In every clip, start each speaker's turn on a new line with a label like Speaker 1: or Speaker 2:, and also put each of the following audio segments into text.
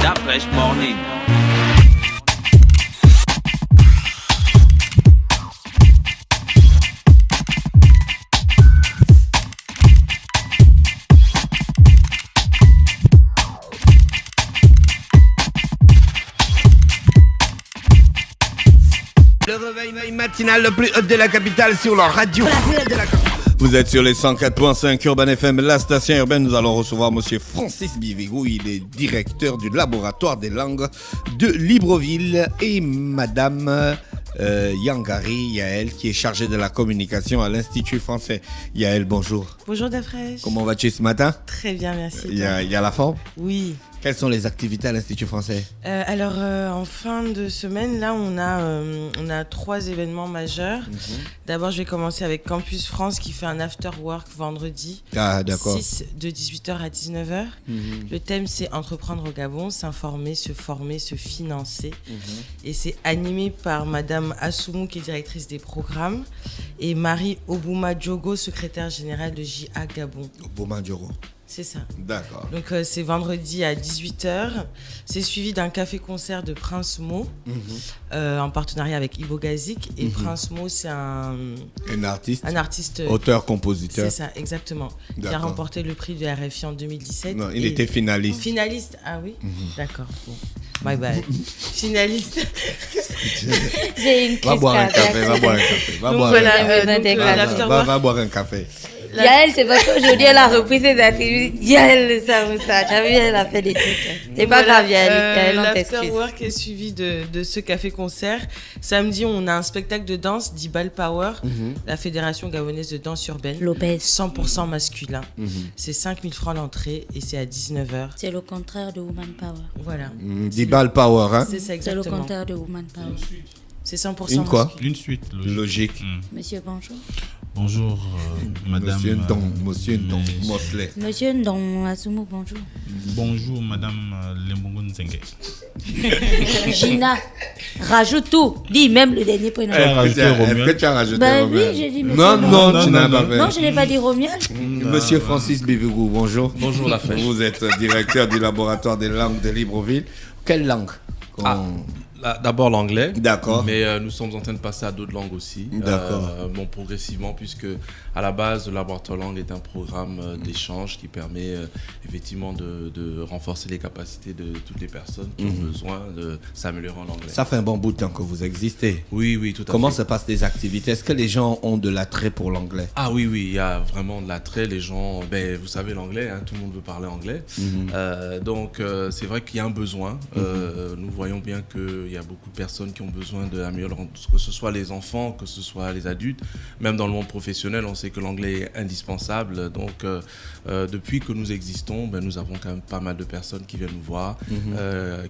Speaker 1: Da Fresh Morning.
Speaker 2: Le réveil matinal le plus haut de la capitale sur la radio. Vous êtes sur les 104.5 Urban FM, la station urbaine. Nous allons recevoir monsieur Francis Bivigou. Il est directeur du laboratoire des langues de Libreville. Et madame Yangari Yael, qui est chargée de la communication à l'Institut français. Yael, bonjour.
Speaker 3: Bonjour Dafresh.
Speaker 2: Comment vas-tu ce matin?
Speaker 3: Très bien, merci.
Speaker 2: Il y a la forme?
Speaker 3: Oui.
Speaker 2: Quelles sont les activités à l'Institut français?
Speaker 3: En fin de semaine, là, on a 3 événements majeurs. D'abord, je vais commencer avec Campus France qui fait un after work vendredi.
Speaker 2: Ah, d'accord.
Speaker 3: 6 de 18h à 19h. Le thème, c'est entreprendre au Gabon, s'informer, se former, se financer. Et c'est animé par Madame Assoumou, qui est directrice des programmes, et Marie Obouma Diogo, secrétaire générale de JA Gabon.
Speaker 2: Obouma Diogo.
Speaker 3: C'est ça.
Speaker 2: D'accord.
Speaker 3: Donc c'est vendredi à 18h. C'est suivi d'un café-concert de Prince Mo en partenariat avec Ibo Gazik. Et Prince Mo, c'est un artiste.
Speaker 2: Auteur-compositeur.
Speaker 3: C'est ça, exactement. Qui a remporté le prix de RFI en 2017.
Speaker 2: Non, il était finaliste.
Speaker 3: Finaliste, ah oui. D'accord. Bon. Bye bye. Finaliste.
Speaker 4: J'ai une crise
Speaker 2: Va boire un
Speaker 4: cardiaque.
Speaker 2: café, va boire un café. Va boire un café.
Speaker 4: Yael, c'est parce qu'aujourd'hui, elle a repris ses attributs. Yael, ça. T'as vu, elle a fait des trucs. C'est pas grave, Yael, on t'excuse.
Speaker 3: L'afterwork est suivi de ce café-concert. Samedi, on a un spectacle de danse dit Bal Power, la Fédération gabonaise de danse urbaine.
Speaker 4: Lopez.
Speaker 3: 100% masculin. C'est 5 000 francs l'entrée et c'est à 19h.
Speaker 4: C'est le contraire de Woman Power.
Speaker 3: Voilà.
Speaker 2: Dibal Power, hein?
Speaker 3: C'est ça,
Speaker 4: C'est
Speaker 3: exactement.
Speaker 4: le contraire de Woman Power.
Speaker 3: C'est 100%
Speaker 2: Une quoi?
Speaker 3: masculin.
Speaker 5: Une suite
Speaker 2: Logique.
Speaker 4: Monsieur, bonjour.
Speaker 5: Bonjour, madame.
Speaker 2: Monsieur Ndong Mosley.
Speaker 4: Monsieur Ndong Assoumou, bonjour.
Speaker 5: Bonjour, madame Lembongo Nzenge.
Speaker 4: Gina, rajoute tout. Dis même le dernier prénom.
Speaker 2: Est-ce que tu as rajouté
Speaker 4: Ben
Speaker 2: Romuald?
Speaker 4: oui, j'ai dit monsieur.
Speaker 2: Non,
Speaker 4: Ndong.
Speaker 2: non, tu n'as pas fait.
Speaker 4: Non, je n'ai pas dit Romuald.
Speaker 2: Monsieur Francis Bivigou, bonjour.
Speaker 6: Bonjour la fraîche.
Speaker 2: Vous êtes directeur du laboratoire des langues de Libreville. Quelle langue?
Speaker 6: D'abord l'anglais.
Speaker 2: D'accord.
Speaker 6: Mais nous sommes en train de passer à d'autres langues aussi.
Speaker 2: D'accord.
Speaker 6: Progressivement, puisque à la base, le laboratoire langue est un programme d'échange qui permet effectivement de renforcer les capacités de toutes les personnes qui ont besoin de s'améliorer en anglais.
Speaker 2: Ça fait un bon bout de temps que vous existez.
Speaker 6: Oui, tout à fait.
Speaker 2: Comment se passent les activités? Est-ce que les gens ont de l'attrait pour l'anglais?
Speaker 6: Ah oui, il y a vraiment de l'attrait. Les gens, vous savez l'anglais, hein, tout le monde veut parler anglais. Donc c'est vrai qu'il y a un besoin. Nous voyons bien qu'il y a beaucoup de personnes qui ont besoin d'améliorer, que ce soit les enfants, que ce soit les adultes. Même dans le monde professionnel, on sait que l'anglais est indispensable. Donc depuis que nous existons, nous avons quand même pas mal de personnes qui viennent nous voir,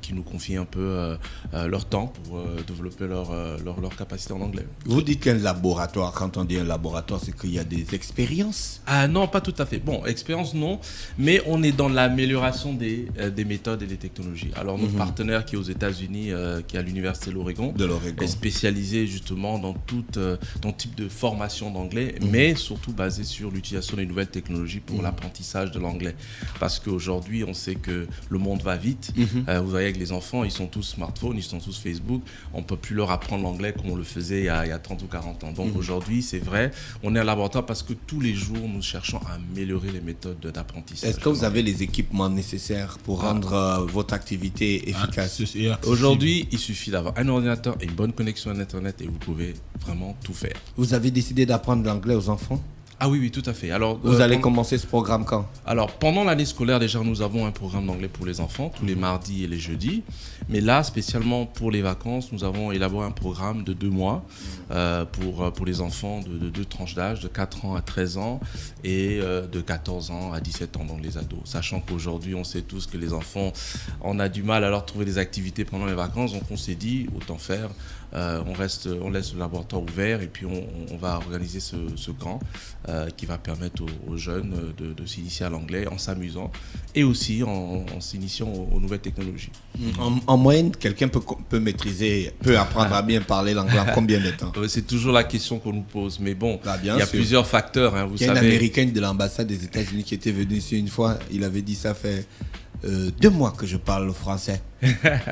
Speaker 6: qui nous confient un peu leur temps pour développer leur capacité en anglais.
Speaker 2: Vous dites qu'un laboratoire, quand on dit un laboratoire, c'est qu'il y a des expériences?
Speaker 6: Ah non, pas tout à fait. Bon, expérience non, mais on est dans l'amélioration des méthodes et des technologies. Alors notre partenaire qui est aux États-Unis, qui est à l'université de l'Oregon, est spécialisé justement dans tout type de formation d'anglais, mais surtout basé sur l'utilisation des nouvelles technologies pour l'apprentissage de l'anglais. Parce qu'aujourd'hui, on sait que le monde va vite. Vous voyez, avec les enfants, ils sont tous smartphones, ils sont tous Facebook. On ne peut plus leur apprendre l'anglais comme on le faisait il y a 30 ou 40 ans. Donc aujourd'hui, c'est vrai, on est un laboratoire parce que tous les jours, nous cherchons à améliorer les méthodes d'apprentissage.
Speaker 2: Est-ce que vous avez les équipements nécessaires pour rendre votre activité efficace?
Speaker 6: Aujourd'hui, il suffit d'avoir un ordinateur et une bonne connexion à Internet et vous pouvez vraiment tout faire.
Speaker 2: Vous avez décidé d'apprendre l'anglais aux enfants?
Speaker 6: Ah oui, tout à fait. Alors,
Speaker 2: vous allez commencer ce programme quand?
Speaker 6: Alors, pendant l'année scolaire, déjà, nous avons un programme d'anglais pour les enfants, tous les mardis et les jeudis. Mais là, spécialement pour les vacances, nous avons élaboré un programme de 2 mois pour les enfants de 2 tranches d'âge, de 4 ans à 13 ans et de 14 ans à 17 ans, donc les ados. Sachant qu'aujourd'hui, on sait tous que les enfants, on a du mal à leur trouver des activités pendant les vacances. Donc, on s'est dit, autant faire. On laisse le laboratoire ouvert et puis on va organiser ce camp qui va permettre aux jeunes de s'initier à l'anglais en s'amusant et aussi en s'initiant aux nouvelles technologies.
Speaker 2: En moyenne, quelqu'un peut apprendre à bien parler l'anglais en combien de temps?
Speaker 6: C'est toujours la question qu'on nous pose, mais bon, il y a plusieurs facteurs. Hein,
Speaker 2: il y a une américaine de l'ambassade des États-Unis qui était venue ici une fois, il avait dit ça fait 2 mois que je parle le français.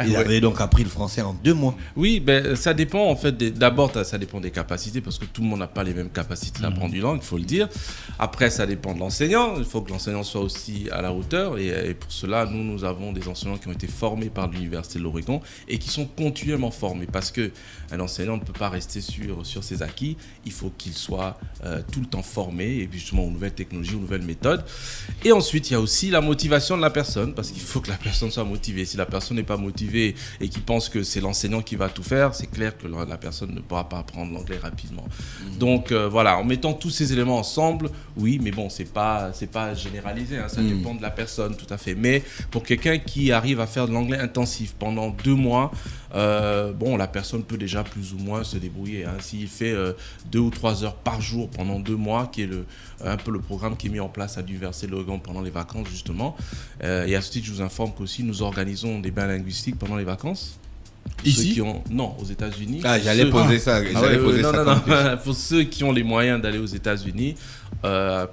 Speaker 2: Il avait donc appris le français en 2 mois.
Speaker 6: Oui, ben, ça dépend en fait. D'abord, ça dépend des capacités parce que tout le monde n'a pas les mêmes capacités d'apprendre une langue, il faut le dire. Après, ça dépend de l'enseignant. Il faut que l'enseignant soit aussi à la hauteur. Et pour cela, nous avons des enseignants qui ont été formés par l'Université de l'Oregon et qui sont continuellement formés parce qu'un enseignant ne peut pas rester sur ses acquis. Il faut qu'il soit tout le temps formé et puis justement aux nouvelles technologies, aux nouvelles méthodes. Et ensuite, il y a aussi la motivation de la personne parce qu'il faut que la personne soit motivée. Si la personne n'est pas motivé et qui pense que c'est l'enseignant qui va tout faire, c'est clair que la personne ne pourra pas apprendre l'anglais rapidement. Donc voilà, en mettant tous ces éléments ensemble, oui, mais bon, c'est pas généralisé, hein, ça dépend de la personne, tout à fait. Mais pour quelqu'un qui arrive à faire de l'anglais intensif pendant 2 mois, bon, la personne peut déjà plus ou moins se débrouiller. Hein. S'il fait 2 ou 3 heures par jour pendant 2 mois, qui est un peu le programme qui est mis en place à l'Université de l'Oregon pendant les vacances, justement. Et à ce titre, je vous informe qu'aussi, nous organisons des bains linguistiques pendant les vacances.
Speaker 2: Ici
Speaker 6: Non, aux États-Unis.
Speaker 2: Ah, j'allais poser ça.
Speaker 6: Non. Pour ceux qui ont les moyens d'aller aux États-Unis,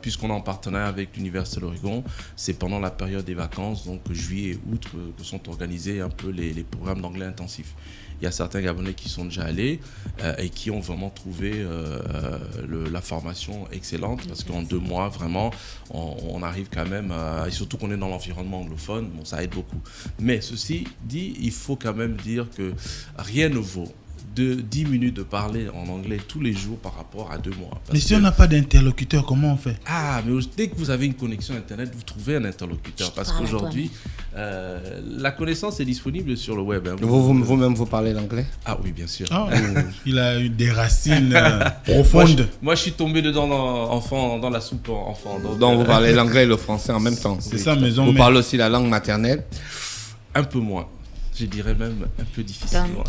Speaker 6: puisqu'on est en partenariat avec l'Université de l'Oregon, c'est pendant la période des vacances, donc juillet et août, que sont organisés un peu les programmes d'anglais intensifs. Il y a certains Gabonais qui sont déjà allés et qui ont vraiment trouvé la formation excellente parce qu'en 2 mois, vraiment, on arrive quand même, et surtout qu'on est dans l'environnement anglophone, bon, ça aide beaucoup. Mais ceci dit, il faut quand même dire que rien ne vaut de 10 minutes de parler en anglais tous les jours par rapport à 2 mois.
Speaker 5: Mais si on n'a pas d'interlocuteur, comment on fait?
Speaker 6: Ah, mais dès que vous avez une connexion Internet, vous trouvez un interlocuteur. Parce qu'aujourd'hui, la connaissance est disponible sur le web. Hein.
Speaker 2: Vous-même, vous parlez l'anglais?
Speaker 6: Ah oui, bien sûr.
Speaker 5: Oh, il a eu des racines profondes.
Speaker 6: Moi, je suis tombé dedans dans la soupe enfant.
Speaker 2: Donc vous parlez l'anglais et le français en même temps.
Speaker 5: C'est ça, maison.
Speaker 2: Vous parlez aussi la langue maternelle?
Speaker 6: Un peu moins. Je dirais même un peu difficilement.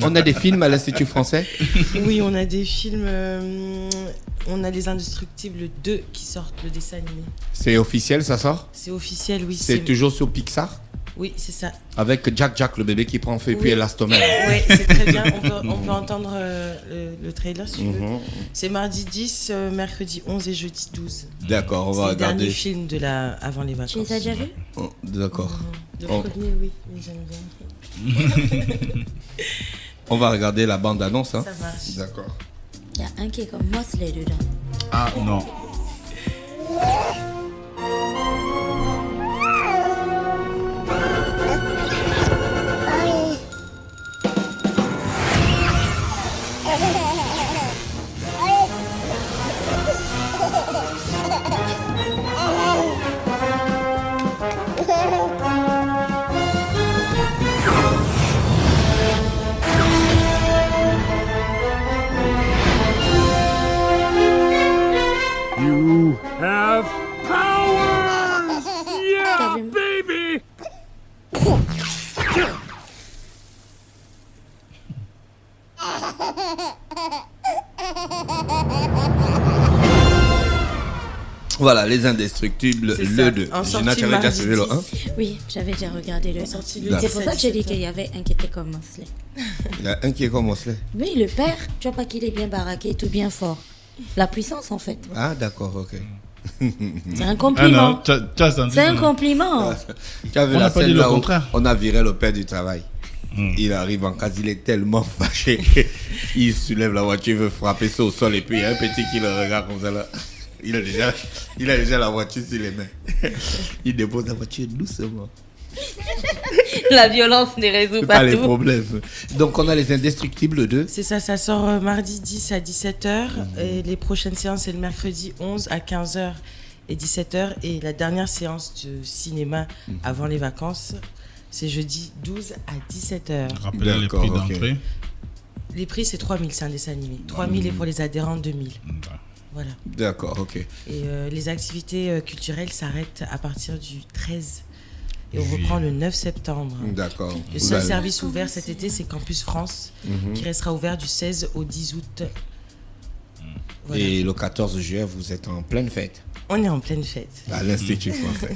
Speaker 2: On a des films à l'Institut français?
Speaker 3: Oui, on a des films. On a Les Indestructibles 2 qui sortent, le dessin animé.
Speaker 2: C'est officiel, ça sort?
Speaker 3: C'est officiel, oui.
Speaker 2: C'est toujours sur Pixar?
Speaker 3: Oui, c'est ça.
Speaker 2: Avec Jack, le bébé qui prend feu et puis Elastomère.
Speaker 3: Oui, c'est très bien. On peut entendre le trailer si tu veux. C'est mardi 10, mercredi 11 et jeudi 12.
Speaker 2: D'accord, on va regarder.
Speaker 3: C'est le dernier film avant les vacances.
Speaker 4: Tu les as déjà vus?
Speaker 2: D'accord.
Speaker 3: Le premier, oui, mais j'aime bien.
Speaker 2: On va regarder la bande-annonce. Hein.
Speaker 3: Ça marche.
Speaker 2: D'accord.
Speaker 4: Il y a un qui est comme Mosley dedans.
Speaker 5: Ah non.
Speaker 1: You have power! Yeah, baby!
Speaker 2: Voilà, Les Indestructibles,
Speaker 3: C'est
Speaker 2: le
Speaker 3: ça.
Speaker 2: 2.
Speaker 3: En
Speaker 2: Gina,
Speaker 3: sortie
Speaker 2: tu avais déjà
Speaker 3: mardi
Speaker 2: suivi le 1?
Speaker 4: Oui, j'avais déjà regardé le
Speaker 3: Sorti
Speaker 4: un.
Speaker 3: le
Speaker 4: C'est pour ça que j'ai dit
Speaker 3: 17.
Speaker 4: qu'il y avait un qui était comme Mosley.
Speaker 2: Il y a un qui est comme Mosley.
Speaker 4: Oui, le père, tu vois pas qu'il est bien baraqué, tout bien fort. La puissance, en fait.
Speaker 2: Ah, d'accord, ok.
Speaker 4: C'est un
Speaker 5: Ah
Speaker 4: compliment.
Speaker 5: non, tu as senti
Speaker 4: C'est
Speaker 5: ça,
Speaker 4: un
Speaker 5: non?
Speaker 4: compliment.
Speaker 2: Tu as vu
Speaker 5: On
Speaker 2: la
Speaker 5: n'a pas dit
Speaker 2: scène
Speaker 5: le
Speaker 2: là où
Speaker 5: contraire.
Speaker 2: on a viré le père du travail. Il arrive en case, il est tellement fâché. Il soulève la voiture, il veut frapper ça au sol et puis il y a un petit qui le regarde comme ça là. Il a déjà la voiture sur les mains. Il dépose la voiture doucement.
Speaker 4: La violence ne résout
Speaker 2: C'est
Speaker 4: pas
Speaker 2: pas les
Speaker 4: tout.
Speaker 2: problèmes. Donc on a Les Indestructibles 2.
Speaker 3: C'est ça, ça sort mardi 10 à 17h. Et les prochaines séances, c'est le mercredi 11 à 15h et 17h. Et la dernière séance de cinéma avant les vacances, c'est jeudi 12 à 17h.
Speaker 5: Rappelez les
Speaker 2: D'accord,
Speaker 5: prix
Speaker 2: ok.
Speaker 5: d'entrée.
Speaker 3: Les prix, c'est 3000, c'est un dessin animé. 3000 et pour les adhérents, 2000. Voilà.
Speaker 2: D'accord, ok.
Speaker 3: Et les activités culturelles s'arrêtent à partir du 13. Et on
Speaker 5: Juillet.
Speaker 3: reprend le 9 septembre.
Speaker 2: D'accord.
Speaker 3: Le
Speaker 2: Vous
Speaker 3: seul
Speaker 2: avez-
Speaker 3: service ouvert cet été, c'est Campus France, qui restera ouvert du 16 au 10 août. Voilà.
Speaker 2: Et le 14 juillet, vous êtes en pleine fête
Speaker 3: On est en pleine fête.
Speaker 2: à l'Institut français.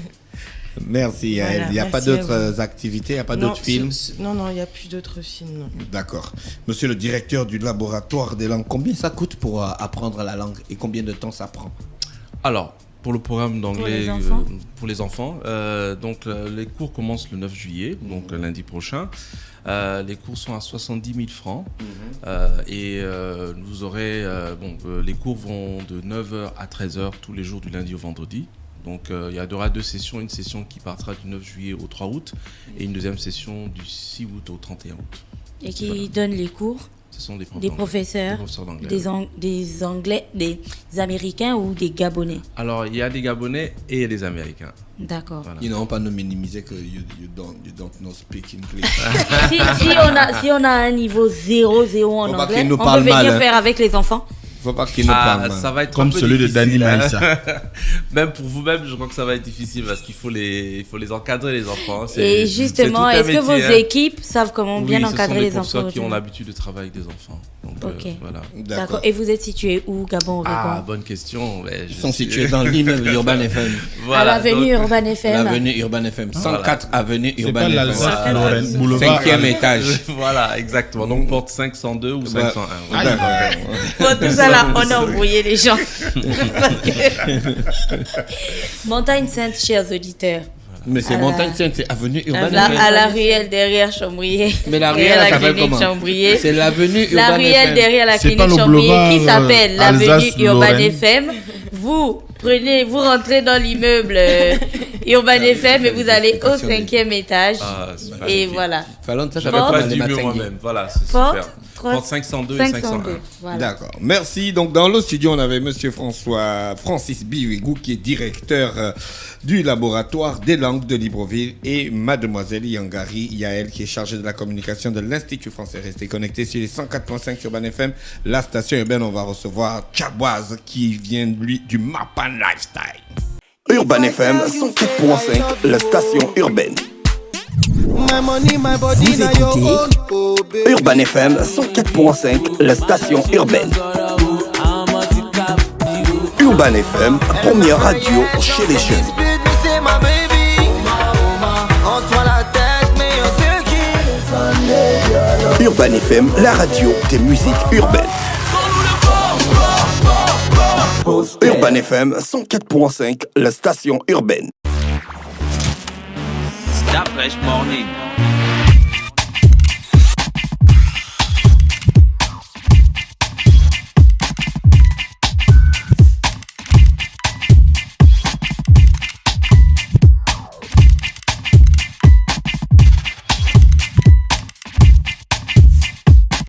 Speaker 2: Merci Yael.
Speaker 3: Voilà,
Speaker 2: Il n'y a pas
Speaker 3: merci à
Speaker 2: d'autres activités, il n'y a pas d'autres films?
Speaker 3: Non, il n'y a plus d'autres films. Non.
Speaker 2: D'accord. Monsieur le directeur du laboratoire des langues, combien ça coûte pour apprendre la langue et combien de temps ça prend?
Speaker 6: Alors, Pour le programme d'anglais pour les enfants. Donc les cours commencent le 9 juillet, donc lundi prochain. Les cours sont à 70 000 francs. Et vous aurez... les cours vont de 9h à 13h tous les jours du lundi au vendredi. Donc il y aura 2 sessions, une session qui partira du 9 juillet au 3 août et une deuxième session du 6 août au 31 août.
Speaker 4: Et qui donne les cours?
Speaker 6: Ce sont des
Speaker 4: professeurs
Speaker 6: d'anglais.
Speaker 4: Des Anglais, des Américains ou des Gabonais?
Speaker 6: Alors, il y a des Gabonais et des Américains.
Speaker 4: D'accord.
Speaker 6: Voilà.
Speaker 2: Ils n'ont pas nous minimiser que you don't know speak English.
Speaker 4: si on a un niveau 0 en
Speaker 2: Faut pas
Speaker 4: anglais,
Speaker 2: qu'ils nous
Speaker 4: on peut
Speaker 2: parlent
Speaker 4: venir
Speaker 2: mal,
Speaker 4: faire avec les enfants?
Speaker 2: Faut pas qu'ils nous parlent mal.
Speaker 6: Ça va être
Speaker 5: Comme
Speaker 6: un peu
Speaker 5: celui de
Speaker 6: difficile,
Speaker 5: Danny
Speaker 6: hein.
Speaker 5: Maïssa.
Speaker 6: Même pour vous-même, je crois que ça va être difficile parce qu'il faut les encadrer, les enfants.
Speaker 4: Et justement, est-ce que vos équipes savent comment bien encadrer les enfants?
Speaker 6: Ce sont des professeurs qui ont l'habitude de travailler avec des enfants. Donc,
Speaker 4: ok.
Speaker 6: Voilà.
Speaker 4: D'accord. Et vous êtes situé où, Gabon, Oregon?
Speaker 6: Ah, bonne question.
Speaker 2: Ils sont situés dans l'immeuble Urban FM.
Speaker 4: Voilà, à l'avenue Urban FM.
Speaker 2: L'avenue Urban FM. 104 avenue
Speaker 5: C'est
Speaker 2: Urban
Speaker 5: pas
Speaker 2: FM.
Speaker 5: l'Alsace-Lorraine, boulevard.
Speaker 2: 5e étage.
Speaker 6: Voilà, exactement. Donc, porte 502 ou 501.
Speaker 5: Ah,
Speaker 2: D'accord.
Speaker 4: Bon, tout ça là, on a embrouillé les gens. Parce que... Montagne Sainte, chers auditeurs.
Speaker 2: Mais c'est Montagne Sainte, c'est avenue Urban
Speaker 4: Là,
Speaker 2: FM.
Speaker 4: à la ruelle derrière Chambrier.
Speaker 2: Mais la ruelle, elle s'appelle comment?
Speaker 4: Chambrier.
Speaker 2: C'est l'avenue Urban
Speaker 4: La ruelle
Speaker 2: FM.
Speaker 4: derrière la
Speaker 5: C'est
Speaker 4: clinique
Speaker 5: pas le
Speaker 4: Chambrier
Speaker 5: boulevard,
Speaker 4: qui s'appelle l'avenue Urban
Speaker 5: Alsace-Lorraine.
Speaker 4: FM. Vous rentrez dans l'immeuble Urban FM et vous allez au 5e étage.
Speaker 6: Ah, super.
Speaker 4: Et voilà.
Speaker 2: Fallon, ça
Speaker 6: J'avais
Speaker 2: s'appelle
Speaker 6: pas
Speaker 2: comment les
Speaker 6: dit mieux
Speaker 2: matins?
Speaker 6: moi-même. Voilà, c'est
Speaker 4: Porte
Speaker 6: super. Porte 502 et 501.
Speaker 4: Voilà.
Speaker 2: D'accord. Merci. Donc, dans le studio, on avait Monsieur Francis Bivigou, qui est directeur du laboratoire des langues de Libreville, et Mademoiselle Yangari Yael, qui est chargée de la communication de l'Institut français. Restez connectés sur les 104.5 Urban FM, la station urbaine. On va recevoir Chaboise, qui vient, lui, du Mapan Lifestyle.
Speaker 7: Urban FM 104.5, la station urbaine.
Speaker 8: Vous écoutez
Speaker 7: Urban FM 104.5, la station urbaine. Urban FM, première radio chez les jeunes. Urban FM, la radio des musiques urbaines. Urban FM 104.5, la station urbaine.
Speaker 9: Stop fresh morning.